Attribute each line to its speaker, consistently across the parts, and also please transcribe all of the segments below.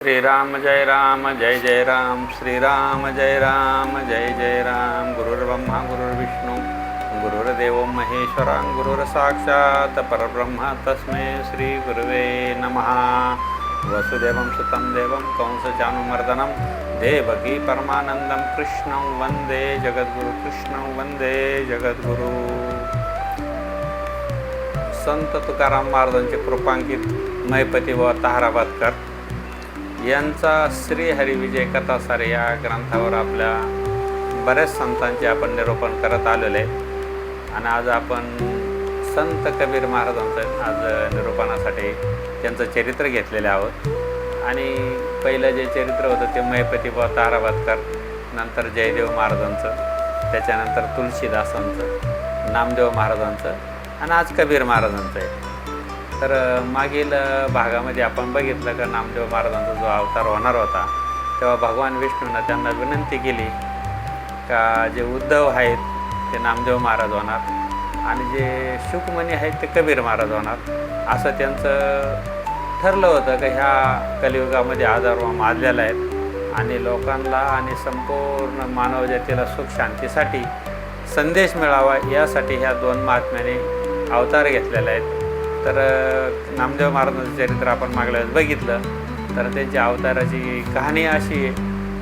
Speaker 1: श्रीराम जय राम जय जय राम श्रीराम जय राम जय जय राम गुरुर्ब्रह्मा गुरुर्विष्णू गुरुर्देव महेश्वरा गुरुर्साक्षात् परब्रह्म तस्मै श्री गुरुवे नमः। वसुदेवं सुतं देवं कंसचाणूरमर्दनं देवकी परमानंदं कृष्णं वंदे जगद्गुरु कृष्णं वंदे जगद्गुरु। संत तुकाराम महाराजांचे कृपांकित महिपती व ताहराबादकर यांचा श्री हरिविजय कथासार या ग्रंथावर आपल्या बऱ्याच संतांचे आपण निरूपण करत आलेले आहे आणि आज आपण संत कबीर महाराजांचं आज निरूपणासाठी त्यांचं चरित्र घेतलेले आहोत। आणि पहिलं जे चरित्र होतं ते महिपती व ताहराबादकर, नंतर जयदेव महाराजांचं, त्याच्यानंतर तुलसीदासांचं, नामदेव महाराजांचं आणि आज कबीर महाराजांचं आहे। तर मागील भागामध्ये आपण बघितलं का नामदेव महाराजांचा जो अवतार होणार होता तेव्हा भगवान विष्णूंना त्यांना विनंती केली का जे उद्धव आहेत ते नामदेव महाराज होणार आणि जे शुकमणी आहेत ते कबीर महाराज होणार, असं त्यांचं ठरलं होतं की ह्या कलियुगामध्ये आधार माजलेला आहेत आणि लोकांना आणि संपूर्ण मानवजातीला सुख शांतीसाठी संदेश मिळावा यासाठी ह्या दोन महात्म्याने अवतार घेतलेले आहेत। तर नामदेव महाराजांचं चरित्र आपण मागल्या वेळेस बघितलं तर त्यांच्या अवताराची कहाणी अशी आहे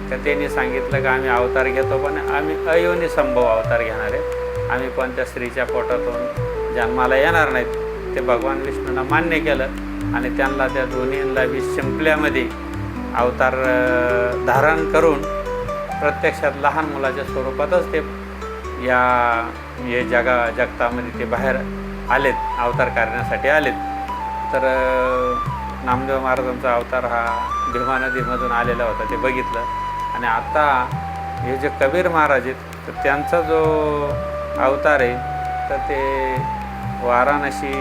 Speaker 1: की त्यांनी सांगितलं की आम्ही अवतार घेतो पण आम्ही अयोनी संभव अवतार घेणार आहे, आम्ही कोणत्या स्त्रीच्या पोटातून जन्माला येणार नाहीत। ते भगवान विष्णूंना मान्य केलं आणि त्यांना त्या दोन्हींना शिंपल्यामध्ये अवतार धारण करून प्रत्यक्षात लहान मुलाच्या स्वरूपातच ते या जगतामध्ये ते बाहेर आलेत, अवतार करण्यासाठी आलेत। तर नामदेव महाराजांचा अवतार हा भीमा नदीमधून आलेला होता ते बघितलं आणि आता हे जे कबीर महाराज आहेत तर त्यांचा जो अवतार आहे तर ते वाराणसी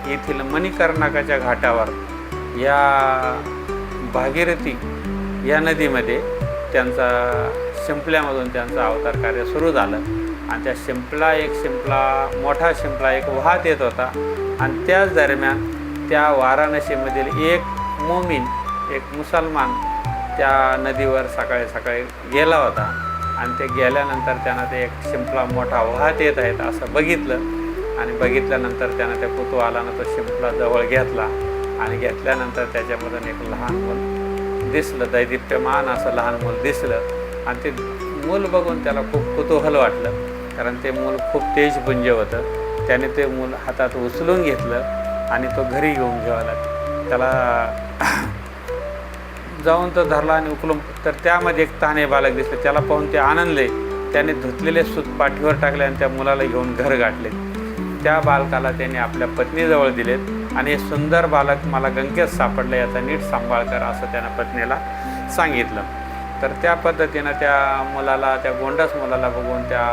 Speaker 1: येथील मणिकर्णकाच्या घाटावर या भागीरथी या नदीमध्ये त्यांचा शिंपल्यामधून त्यांचं अवतार कार्य सुरू झालं आणि त्या मोठा शिंपला एक वाहत येत होता आणि त्याच दरम्यान त्या वाराणसीमधील एक मोमीन, एक मुसलमान त्या नदीवर सकाळी सकाळी गेला होता आणि ते गेल्यानंतर त्यानं ते एक शिंपला मोठा वाहत येत आहेत असं बघितलं आणि बघितल्यानंतर त्यानं त्या कुतूहलानं तो शिंपला जवळ घेतला आणि घेतल्यानंतर त्याच्यामधून एक लहान मूल दिसलं, दैदिप्यमान असं लहान मूल दिसलं आणि ते मूल बघून त्याला खूप कुतूहल वाटलं कारण ते मूल खूप तेजपुंज होतं। त्याने ते मूल हातात उचलून घेतलं आणि तो घरी घेऊन गेला, त्याला जाऊन तो धरला आणि उकलून तर त्यामध्ये एक ताने बालक दिसले, त्याला पाहून ते आनंदले, त्याने धुतलेले सूत पाठीवर टाकले आणि त्या मुलाला घेऊन घर गाठले। त्या बालकाला त्याने आपल्या पत्नीजवळ दिलेत आणि हे सुंदर बालक मला गंगेत सापडलं, याचा नीट सांभाळ कर असं त्यानं पत्नीला सांगितलं। तर त्या पद्धतीनं त्या मुलाला, त्या गोंडस मुलाला बघून त्या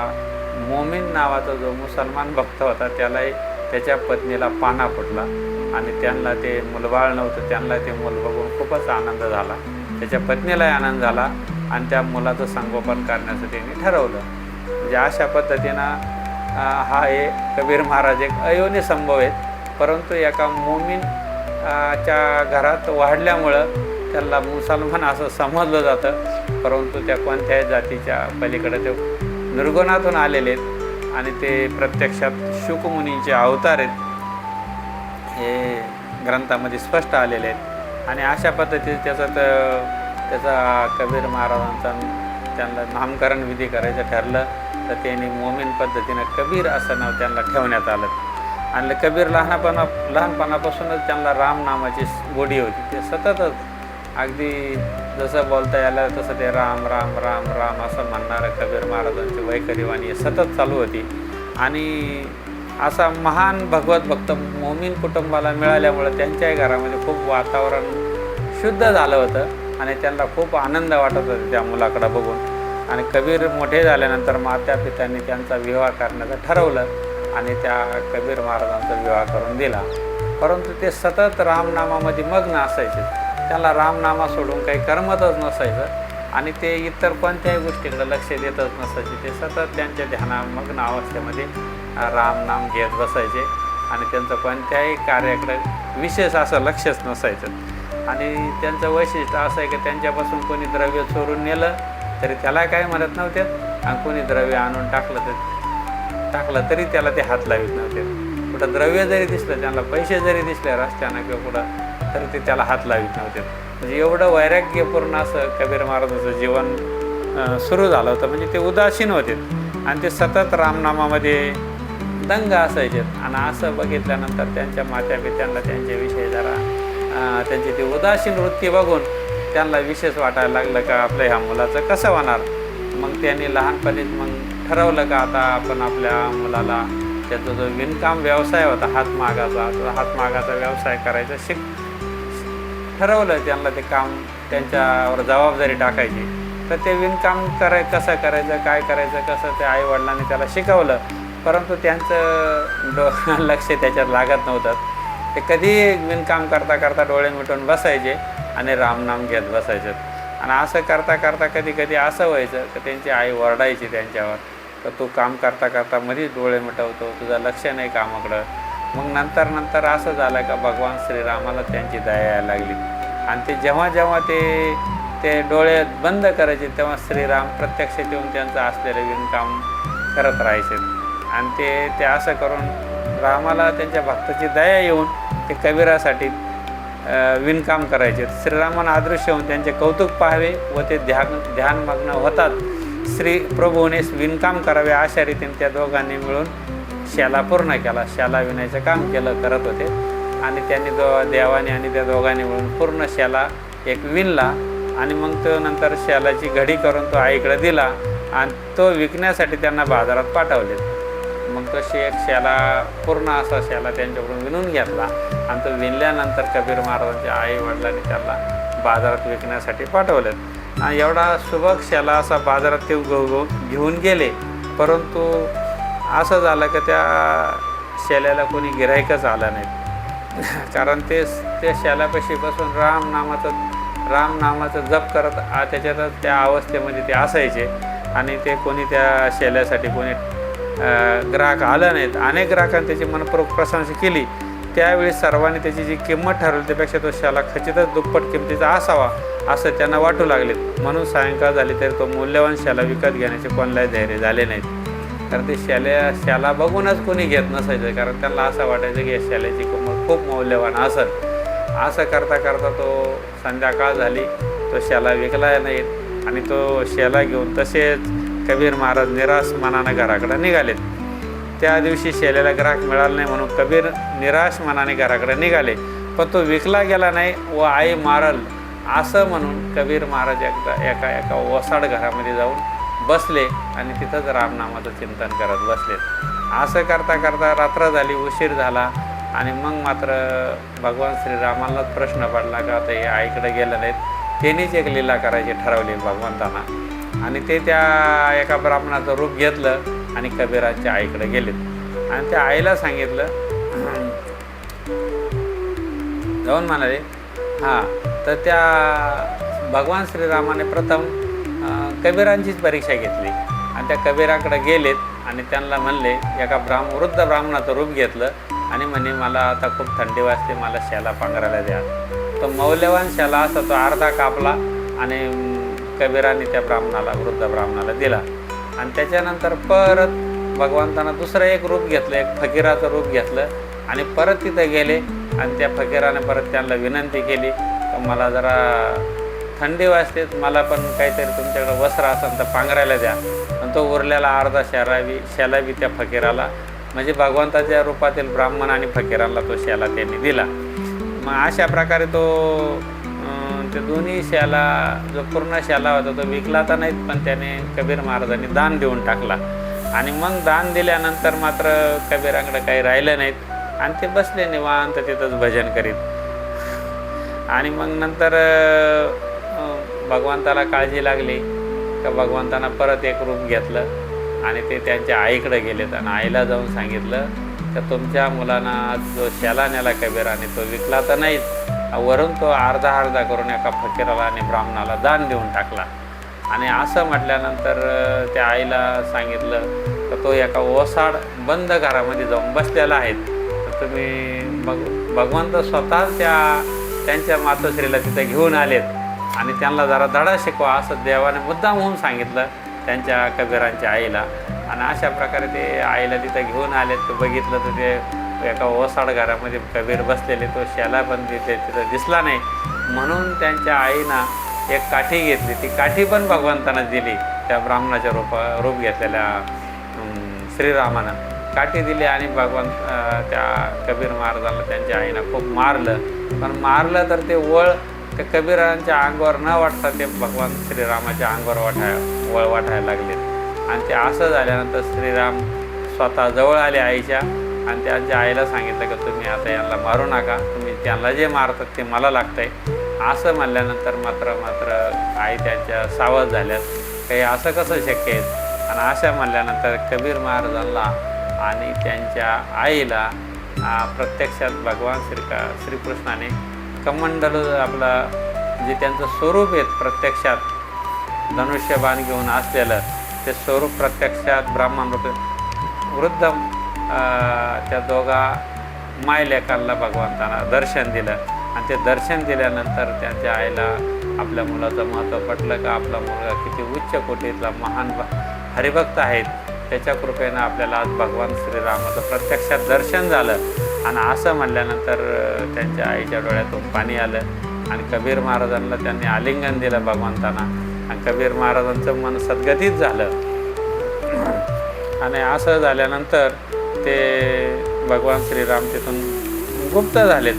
Speaker 1: मोमीन नावाचा जो मुसलमान भक्त होता त्यालाही त्याच्या पत्नीला पाना फुटला आणि त्यांना ते मुलबाळ नव्हतं, त्यांना ते मूल बघून खूपच आनंद झाला, त्याच्या पत्नीलाही आनंद झाला आणि त्या मुलाचं संगोपन करण्याचं त्यांनी ठरवलं। म्हणजे अशा पद्धतीनं हा एक कबीर महाराज एक अयोनी संभव आहेत, परंतु एका मोमीन च्या घरात वाढल्यामुळं त्याला मुसलमान असं समजलं जातं, परंतु त्या कोणत्याही जातीच्या पलीकडे ते निर्गुणातून आलेले आहेत आणि ते प्रत्यक्षात शुकमुनींचे अवतार आहेत हे ग्रंथामध्ये स्पष्ट आलेले आहेत। आणि अशा पद्धतीने त्याचा कबीर महाराजांचा त्यांना नामकरण विधी करायचं ठरलं तर त्यांनी मोमीन पद्धतीनं कबीर असं नाव त्यांना ठेवण्यात आलं आणि कबीर लहानपणापासूनच त्यांना राम नामाची गोडी होती, ते सततच अगदी जसं बोलता यायला तसं ते राम राम राम राम असं म्हणणारं कबीर महाराजांची वैखरीवाणी सतत चालू होती। आणि असा महान भगवत भक्त मोमीन कुटुंबाला मिळाल्यामुळं त्यांच्याही घरामध्ये खूप वातावरण शुद्ध झालं होतं आणि त्यांना खूप आनंद वाटत होता त्या मुलाकडं बघून। आणि कबीर मोठे झाल्यानंतर माता पित्यांनी त्यांचा विवाह करण्याचं ठरवलं आणि त्या कबीर महाराजांचा विवाह करून दिला, परंतु ते सतत रामनामामध्ये मग्न असायचे, त्याला रामनामा सोडून काही करमतच नसायचं आणि ते इतर कोणत्याही गोष्टीकडे लक्ष देतच नसायचे, ते सतत त्यांच्या ध्यानामग्न अवस्थेमध्ये रामनाम घेत बसायचे आणि त्यांचं कोणत्याही कार्याकडे विशेष असं लक्षच नसायचं।
Speaker 2: आणि त्यांचं वैशिष्ट्य असं आहे की त्यांच्यापासून कोणी द्रव्य चोरून नेलं तरी त्याला काय म्हणत नव्हते, आणि कोणी द्रव्य आणून टाकलं तरी त्याला ते हात लावित नव्हते. कुठं द्रव्य जरी दिसलं, त्यांना पैसे जरी दिसले रस्त्यानं किंवा कुठं, तरी ते त्याला हात लावित नव्हते. म्हणजे एवढं वैराग्यपूर्ण असं कबीर महाराजांचं जीवन सुरू झालं होतं. म्हणजे ते उदासीन होते आणि ते सतत रामनामामध्ये दंग असायचे. आणि असं बघितल्यानंतर त्यांच्या मातापित्यांना त्यांच्याविषयी जरा त्यांची ती उदासीन वृत्ती बघून त्यांना विशेष वाटायला लागलं का आपल्या ह्या मुलाचं कसं होणार. मग त्यांनी लहानपणीच मग ठरवलं का आता आपण आपल्या मुलाला त्याचा जो विणकाम व्यवसाय होता हातमागाचा व्यवसाय करायचा ठरवलं. त्यांना ते काम त्यांच्यावर जबाबदारी टाकायची. तर ते विणकाम कसं करायचं, काय करायचं, कसं ते आईवडिलांनी त्याला शिकवलं. परंतु त्यांचं लक्ष त्याच्यात लागत नव्हतं. ते कधी विणकाम करता करता डोळे मिटून बसायचे आणि रामनाम घेत बसायचे. आणि असं करता करता कधी कधी असं व्हायचं की त्यांची आई ओरडायची त्यांच्यावर, तर तू काम करता करता मध्येच डोळे मिटवतो, तुझं लक्ष नाही कामाकडं. मग नंतर असं झालं का भगवान श्रीरामाला त्यांची दया यायला लागली. आणि ते जेव्हा ते डोळे बंद करायचे तेव्हा श्रीराम प्रत्यक्ष येऊन त्यांचं असलेलं विणकाम करत राहायचे. आणि ते असं करून रामाला त्यांच्या भक्ताची दया येऊन ते कबीरासाठी विणकाम करायचे. श्रीरामांना अदृश्य होऊन त्यांचे कौतुक पाहावे व ते ध्यानमग्न होतात. श्री प्रभूने विणकाम करावे अशा रीतीने त्या दोघांनी मिळून शाला पूर्ण केला. शाला विणायचं काम करत होते. आणि त्यांनी देवाने आणि त्या दोघांनी मिळून पूर्ण शाला एक विणला. आणि मग तो नंतर शालाची घडी करून तो आईकडे दिला आणि तो विकण्यासाठी त्यांना बाजारात पाठवले. मग तो शाला पूर्ण असा शाला त्यांच्याकडून विणून घेतला. आणि तो विणल्यानंतर कबीर महाराजांच्या आई वडिलांनी त्याला बाजारात विकण्यासाठी पाठवलेत. आणि एवढा सुबक शाला असा बाजारात ते घेऊन गेले. परंतु असं झालं की त्या शाल्याला कोणी गिऱ्हाईकच आलं नाही. कारण ते शाल्यापाशी बसून रामनामाचं जप करत त्याच्यातच त्या अवस्थेमध्ये ते असायचे. आणि ते कोणी त्या शाल्यासाठी कोणी ग्राहक आलं नाहीत. अनेक ग्राहकांनी त्याची मनपूर्वक प्रशंसा केली. त्यावेळी सर्वांनी त्याची जी किंमत ठरवली त्यापेक्षा तो शाला खचितच दुप्पट किमतीचा असावा असं त्यांना वाटू लागले. म्हणून सायंकाळ झाली तरी तो मूल्यवान शाला विकत घेण्याचे कोणालाही धैर्य झाले नाहीत. कारण ते शाला बघूनच कोणी घेत नसायचं. कारण त्यांना असं वाटायचं की या शाल्याची किंमत खूप मौल्यवान असेल. असं करता करता तो संध्याकाळ झाली, तो शाला विकला नाहीत. आणि तो शाला घेऊन तसेच कबीर महाराज निराश मनाने घराकडे निघालेत. त्या दिवशी शाल्याला ग्राहक मिळाला नाही म्हणून कबीर निराश मनाने घराकडे निघाले. पण तो विकला गेला नाही व आई मारल असं म्हणून कबीर महाराज एका ओसाड घरामध्ये जाऊन बसले आणि तिथंच रामनामाचं चिंतन करत बसले. असं करता करता रात्र झाली, उशीर झाला. आणि मग मात्र भगवान श्रीरामालाच प्रश्न पडला का आता हे आईकडे गेलं नाहीत. त्यांनीच एक लीला करायची ठरवली भगवंतांना. आणि ते त्या एका ब्राह्मणाचं रूप घेतलं आणि कबीरांच्या आईकडे गेलेत. आणि त्या आईला सांगितलं, जाऊन म्हणाले तर त्या भगवान श्रीरामाने प्रथम कबीरांचीच परीक्षा घेतली. आणि त्या कबीराकडे गेलेत आणि त्यांना म्हणले, एका वृद्ध ब्राह्मणाचं रूप घेतलं आणि म्हणे मला आता खूप थंडी वाजते, मला शाला पांघरायला द्या. तो मौल्यवान शाला असा तो अर्धा कापला आणि कबीरांनी त्या वृद्ध ब्राह्मणाला दिला. आणि त्याच्यानंतर परत भगवंतांना दुसरं एक रूप घेतलं, एक फकीराचं रूप घेतलं आणि परत तिथं गेले. आणि त्या फकीराने परत त्यांना विनंती केली की मला जरा थंडी वाजते, मला पण काहीतरी तुमच्याकडे वस्त्र असेल तर पांघरायला द्या. आणि तो उरलेला अर्धा शाला बी त्या फकीराला, म्हणजे भगवंताच्या रूपातील ब्राह्मण आणि फकीरांना तो शाला त्यांनी दिला. मग अशा प्रकारे ते दोन्ही शाला, जो पूर्ण शाला होता तो विकला तर नाहीत, पण त्याने कबीर महाराजांनी दान देऊन टाकला. आणि मग दान दिल्यानंतर मात्र कबीरांकडे काही राहिलं नाहीत आणि ते बसले निवांत तिथंच भजन करीत. आणि मग नंतर भगवंताला काळजी लागली का भगवंतांना परत एक रूप घेतलं आणि ते त्यांच्या आईकडे गेलेत. आणि आईला जाऊन सांगितलं तर तुमच्या मुलांना जो शाला नेला कबीराने तो विकला तर नाहीत, वरून तो अर्धा करून एका फकीराला आणि ब्राह्मणाला दान देऊन टाकला. आणि असं म्हटल्यानंतर त्या आईला सांगितलं तर तो एका ओसाड बंद घरामध्ये जाऊन बसलेला आहे. तर तुम्ही भगवंत स्वतः त्या त्यांच्या मातोश्रीला तिथे घेऊन आलेत आणि त्यांना जरा धडा शिकवा असं देवाने मुद्दाम होऊन सांगितलं त्यांच्या कबीरांच्या आईला. आणि अशा प्रकारे ते आईला तिथे घेऊन आलेत. ते बघितलं तर ते एका ओसाड घरामध्ये कबीर बसलेले, तो शेला पण तिथं दिसला नाही. म्हणून त्यांच्या आईनं एक काठी घेतली, ती काठी पण भगवंतांना दिली, त्या ब्राह्मणाच्या रूप घेतलेल्या श्रीरामानं काठी दिली. आणि त्या कबीर महाराजांना त्यांच्या आईनं खूप मारलं. पण मारलं तर ते वळ त्या कबीरांच्या अंगावर न वाटता ते भगवान श्रीरामाच्या अंगावर वळ वाटायला लागले. आणि ते असं झाल्यानंतर श्रीराम स्वतः जवळ आले आईच्या आणि त्यांच्या आईला सांगितलं की तुम्ही आता यांना मारू नका, तुम्ही त्यांना जे मारतात ते मला लागतंय. असं म्हणल्यानंतर मात्र आई त्यांच्या सावध झाल्यात, काही असं कसं शक्य आहे. आणि अशा म्हणल्यानंतर कबीर महाराजांना आणि त्यांच्या आईला प्रत्यक्षात भगवान श्रीकृष्णाने कमंडल आपलं जे त्यांचं स्वरूप आहे प्रत्यक्षात धनुष्यबाण घेऊन असलेलं ते स्वरूप प्रत्यक्षात ब्राह्मण रूप वृद्ध त्या दोघा मायलेकांना भगवंतांना दर्शन दिलं. आणि ते दर्शन दिल्यानंतर त्यांच्या आईला आपल्या मुलाचं महत्त्व पटलं का आपला मुलगा किती उच्च कोटीतला महान हरिभक्त आहेत, त्याच्या कृपेनं आपल्याला आज भगवान श्रीरामाचं प्रत्यक्षात दर्शन झालं. आणि असं म्हणल्यानंतर त्यांच्या आईच्या डोळ्यातून पाणी आलं आणि कबीर महाराजांना त्यांनी आलिंगन दिलं भगवंतांना. आणि कबीर महाराजांचं मन सद्गतीत झालं. आणि असं झाल्यानंतर ते भगवान श्रीराम तिथून गुप्त झालेत.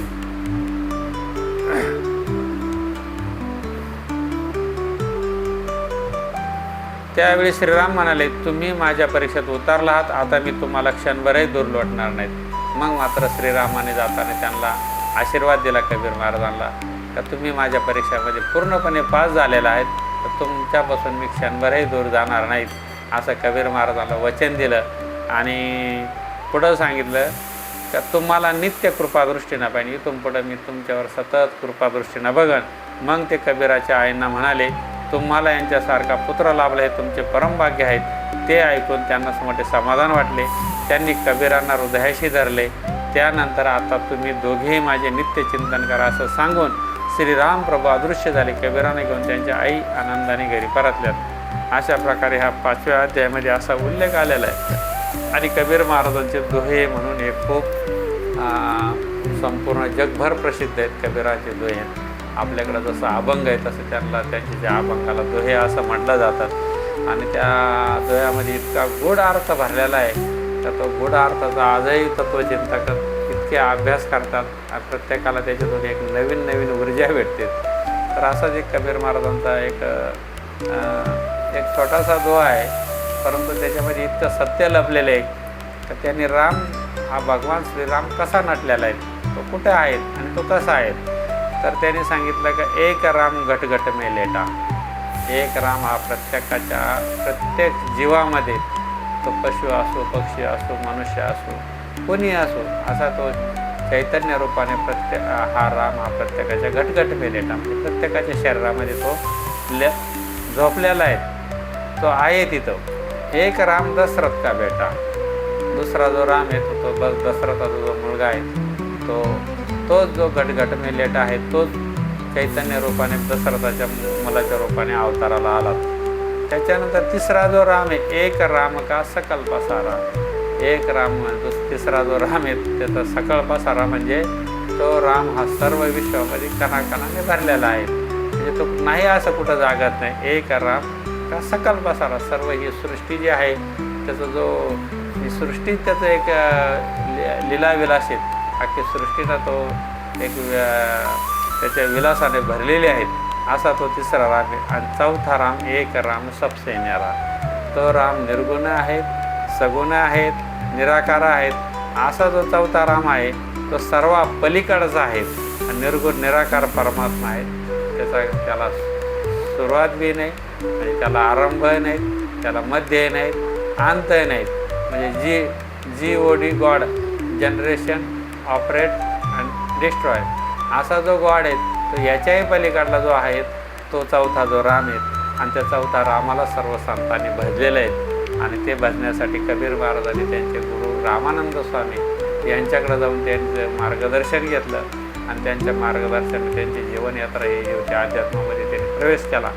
Speaker 2: त्यावेळी श्रीराम म्हणाले, तुम्ही माझ्या परीक्षेत उतरला आहात, आता मी तुम्हाला क्षणभरही दूर लोटणार नाहीत. मग मात्र श्रीरामाने जाताना त्यांना आशीर्वाद दिला कबीर महाराजांना का तुम्ही माझ्या परीक्षेमध्ये पूर्णपणे पास झालेला आहेत, तर तुमच्यापासून मी क्षणभरही दूर जाणार नाहीत असं कबीर महाराजांना वचन दिलं. आणि पुढं सांगितलं का तुम्हाला नित्य कृपादृष्टीनं पाहिजे, इथून पुढं मी तुमच्यावर सतत कृपादृष्टीनं बघन. मग ते कबीराच्या आईंना म्हणाले, तुम्हाला यांच्यासारखा पुत्र लाभला हे तुमचे परमभाग्य आहेत. ते ऐकून त्यांना मोठे समाधान वाटले. त्यांनी कबीरांना हृदयाशी धरले. त्यानंतर आता तुम्ही दोघेही माझे नित्य चिंतन करा असं सांगून श्रीराम प्रभू अदृश्य झाले. कबीरांना घेऊन त्यांच्या आई आनंदाने घरी परतल्यात. अशा प्रकारे हा 5व्या अध्यायामध्ये असा उल्लेख आलेला आहे. आणि कबीर महाराजांचे दोहे म्हणून हे खूप संपूर्ण जगभर प्रसिद्ध आहेत. कबीराचे दोहे आपल्याकडं जसं अभंग आहे तसं त्यांच्या ज्या अभंगाला दोहे असं म्हटलं जातात. आणि त्या दोह्यामध्ये इतका गूढ अर्थ भरलेला आहे तर तो गूढ अर्थाचा आजही तत्त्वचिंतक इतके अभ्यास करतात आणि प्रत्येकाला त्याच्यातून एक नवीन ऊर्जा भेटते. तर असाच एक कबीर महाराजांचा एक छोटासा दोहा आहे, परंतु त्याच्यामध्ये इतकं सत्य लपलेलं आहे तर त्यांनी राम हा भगवान श्रीराम कसा नटलेला आहे, तो कुठे आहेत आणि तो कसा आहे. तर त्यांनी सांगितलं की एक राम घट घट में लेटा. एक राम हा प्रत्येक जीवामध्ये, तो पशु असो, पक्षी असो, मनुष्य असो, कोणी असो, असा तो चैतन्य रूपाने हा राम हा प्रत्येकाच्या घटघट में लेटा, म्हणजे प्रत्येकाच्या शरीरामध्ये तो झोपलेला आहे, तो आहे तिथं. एक राम दशरथ का बेटा. दुसरा जो राम आहे तो दशरथाचा जो मुलगा आहे तोच जो घटघट में लेटा आहे तोच चैतन्य रूपाने दशरथाच्या मुलाच्या रूपाने अवताराला आला. त्याच्यानंतर तिसरा जो राम आहे, एक राम का सकल पसारा. एक राम तिसरा जो राम आहे त्याचा सकल पसारा म्हणजे तो राम हा सर्व विश्वामध्ये कणाकणाने भरलेला आहे, म्हणजे तो नाही असं कुठं जागत नाही. एक राम का सकल पसारा. सर्व ही सृष्टी जी आहे त्याचा जो ही सृष्टी त्याचं एक लीलाविलासित अख्खी सृष्टीला तो एक त्याच्या विलासाने भरलेले आहेत असा तो तिसरा राम आहे. आणि चौथा राम एक राम सबसे न्यारा. तो राम निर्गुण आहेत, सगुण आहेत, निराकार आहेत. असा जो चौथा राम आहे तो सर्व पलीकडचा आहे. निर्गुण निराकार परमात्मा आहे. त्याला सुरुवात बी नाही आणि त्याला आरंभ नाही, त्याला मध्य नाहीत, अंत नाहीत. म्हणजे G god generation operate and destroy असा जो गॉड आहे तो याच्याही पलीकडला जो आहे तो चौथा जो राम आहे. आणि त्या चौथा रामाला सर्व संतांनी भजलेलं आहेत. आणि ते भजण्यासाठी कबीर महाराजांनी त्यांचे गुरु रामानंद स्वामी यांच्याकडे जाऊन त्यांचं मार्गदर्शन घेतलं.
Speaker 1: आणि त्यांच्या मार्गदर्शनाने त्यांची जीवनयात्रा ही होती, अध्यात्मामध्ये त्यांनी प्रवेश केला.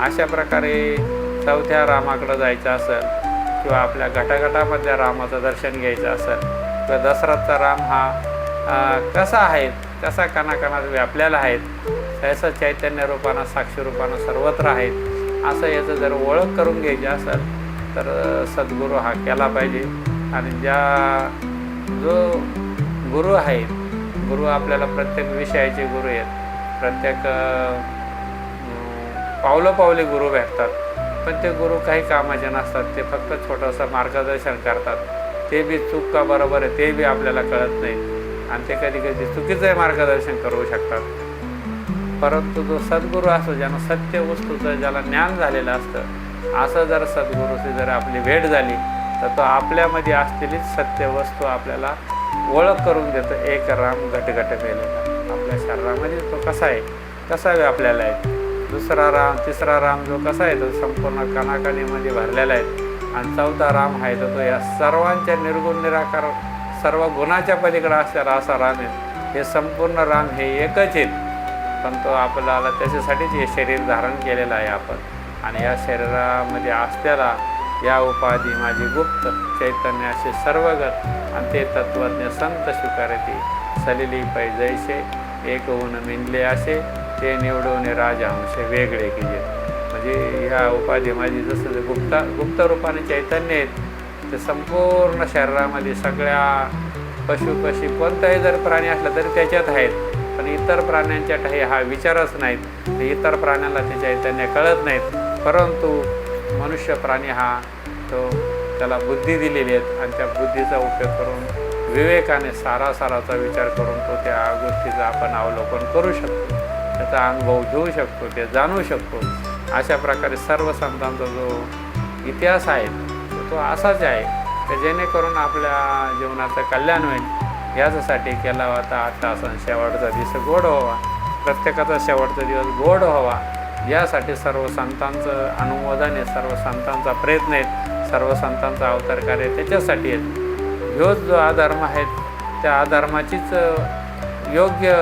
Speaker 1: अशा प्रकारे चौथ्या रामाकडं जायचं असेल किंवा आपल्या गटागटामधल्या रामाचं दर्शन घ्यायचं असेल किंवा दशरथचा राम हा कसा आहे, कसा कणाकणात व्यापलेला आहे, त्याचं चैतन्य रूपानं साक्षी रूपानं सर्वत्र आहेत, असं याचं जर ओळख करून घ्यायची असेल तर सद्गुरू हा केला पाहिजे. आणि जो गुरु आहेत, गुरु आपल्याला प्रत्येक विषयाचे गुरु आहेत, प्रत्येक पावलोपावली गुरु भेटतात, पण ते गुरु काही कामाचे नसतात. ते फक्त छोटंसं मार्गदर्शन करतात. ते बी चूक का बरोबर आहे ते बी आपल्याला कळत नाही आणि ते कधी कधी चुकीचं मार्गदर्शन करू शकतात. परंतु जो सद्गुरू असतो, ज्यानं सत्य वस्तूचं ज्याला ज्ञान झालेलं असतं, असं जर सद्गुरूची जर आपली भेट झाली तर तो आपल्यामध्ये असलेली सत्य वस्तू आपल्याला ओळख करून देतो. एक राम घटघट मेलेला आपल्या शरीरामध्ये तो कसा आहे, कसा व्यापलेला आहे. दुसरा राम, तिसरा राम जो कसा आहे तो संपूर्ण कणाकणीमध्ये भरलेला आहे. आणि चौथा राम आहे तर तो या सर्वांच्या निर्गुण निराकार सर्व गुणाच्या पलीकडे असलेला असा राम आहे. हे संपूर्ण राम हे एकच आहेत, पण तो आपल्याला त्याच्यासाठीच हे शरीर धारण केलेलं आहे आपण. आणि या शरीरामध्ये असलेला या उपाधी माझी गुप्त चैतन्य असे सर्वगत आणि ते तत्वज्ञ संत स्वीकारते सलिली पै जैसे एक होऊन मिनले असे ते निवडून राजहंसे वेगळे कीजे. म्हणजे ह्या उपाधी माझी जसं गुप्त रूपाने चैतन्य आहेत ते संपूर्ण शरीरामध्ये सगळ्या पशुपक्षी कोणताही जर प्राणी असला तरी त्याच्यात आहेत, पण इतर प्राण्यांच्या काही हा विचारच नाहीत. इतर प्राण्याला ते चैतन्य कळत नाहीत. परंतु मनुष्य प्राणी हा तो त्याला बुद्धी दिलेली आहेत आणि त्या बुद्धीचा उपयोग करून विवेकाने साराचा विचार करून तो त्या गोष्टीचं आपण अवलोकन करू शकतो, त्याचा अनुभव घेऊ शकतो, ते जाणू शकतो. अशा प्रकारे सर्व संतांचा जो इतिहास आहे तो असाच आहे की जेणेकरून आपल्या जीवनाचं कल्याण होईल याच्यासाठी केला होता. आता सण शेवटचा दिवस गोड व्हावा, प्रत्येकाचा शेवटचा दिवस गोड व्हावा यासाठी सर्व संतांचं अनुमोदन आहे, सर्व संतांचा प्रयत्न आहे, सर्व संतांचा अवतार कार्य त्याच्यासाठी आहेत. ह्योच जो अधर्म आहेत त्या अधर्माचीच योग्य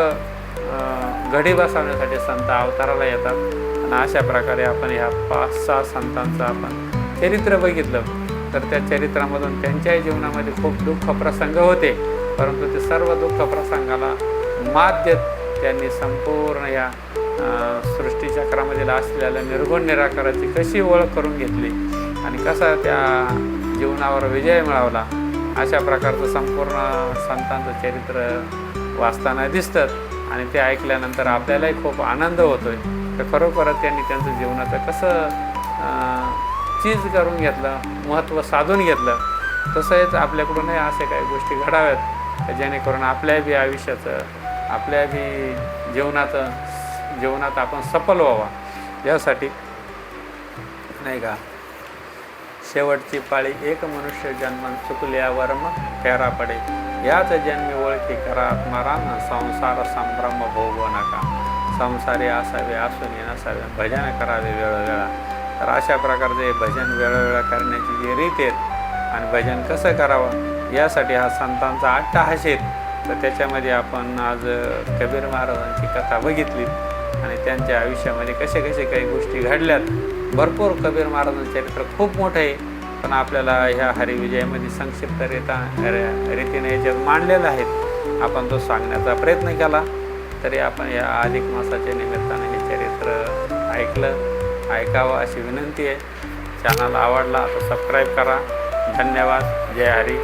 Speaker 1: घडी बसवण्यासाठी संत अवताराला येतात. आणि अशा प्रकारे आपण ह्या 5-6 संतांचं आपण चरित्र बघितलं तर त्या चरित्रामधून त्यांच्याही जीवनामध्ये खूप दुःख प्रसंग होते, परंतु ते सर्व दुःख प्रसंगाला मात देत त्यांनी संपूर्ण या सृष्टीचक्रामधील असलेल्या निर्गुण निराकाराची कशी ओळख करून घेतली आणि कसा त्या जीवनावर विजय मिळवला. अशा प्रकारचं संपूर्ण संतांचं चरित्र वाचताना दिसतं आणि ते ऐकल्यानंतर आपल्यालाही खूप आनंद होतोय. तर खरोखरच त्यांनी त्यांचं जीवनाचं कसं चीज करून घेतलं, महत्त्व साधून घेतलं. तसंच आपल्याकडूनही असे काही गोष्टी घडाव्यात जेणेकरून आपल्या बी आयुष्याचं, आपल्या बी जीवनात आपण सफल व्हावा यासाठी नाही का. शेवटची पाळी एक मनुष्य जन्म चुकल्यावर मग फेरा पडे, याच जन्मी ओळखी करा आत्माराम, संसार संभ्रम भोगू नका. संसारी असावे असून नसावे, भजन करावे वेळोवेळा. तर अशा प्रकारचे भजन वेळोवेळा करण्याची जी रीत आहेत आणि भजन कसं करावं यासाठी हा संतांचा अट्टहास आहेत. तर त्याच्यामध्ये आपण आज कबीर महाराजांची कथा बघितली आणि त्यांच्या आयुष्यामध्ये कसे काही गोष्टी घडल्यात. भरपूर कबीर महाराजांचं चरित्र खूप मोठं आहे, पण आपल्याला ह्या हरिविजयामध्ये संक्षिप्त रीतीने याच्यात मांडलेलं आहेत. आपण तो सांगण्याचा प्रयत्न केला तरी आपण या अधिक मासाच्या निमित्ताने हे चरित्र ऐकावं अशी विनंती आहे. चॅनल आवडला तर सबस्क्राईब करा. धन्यवाद. जय हरी.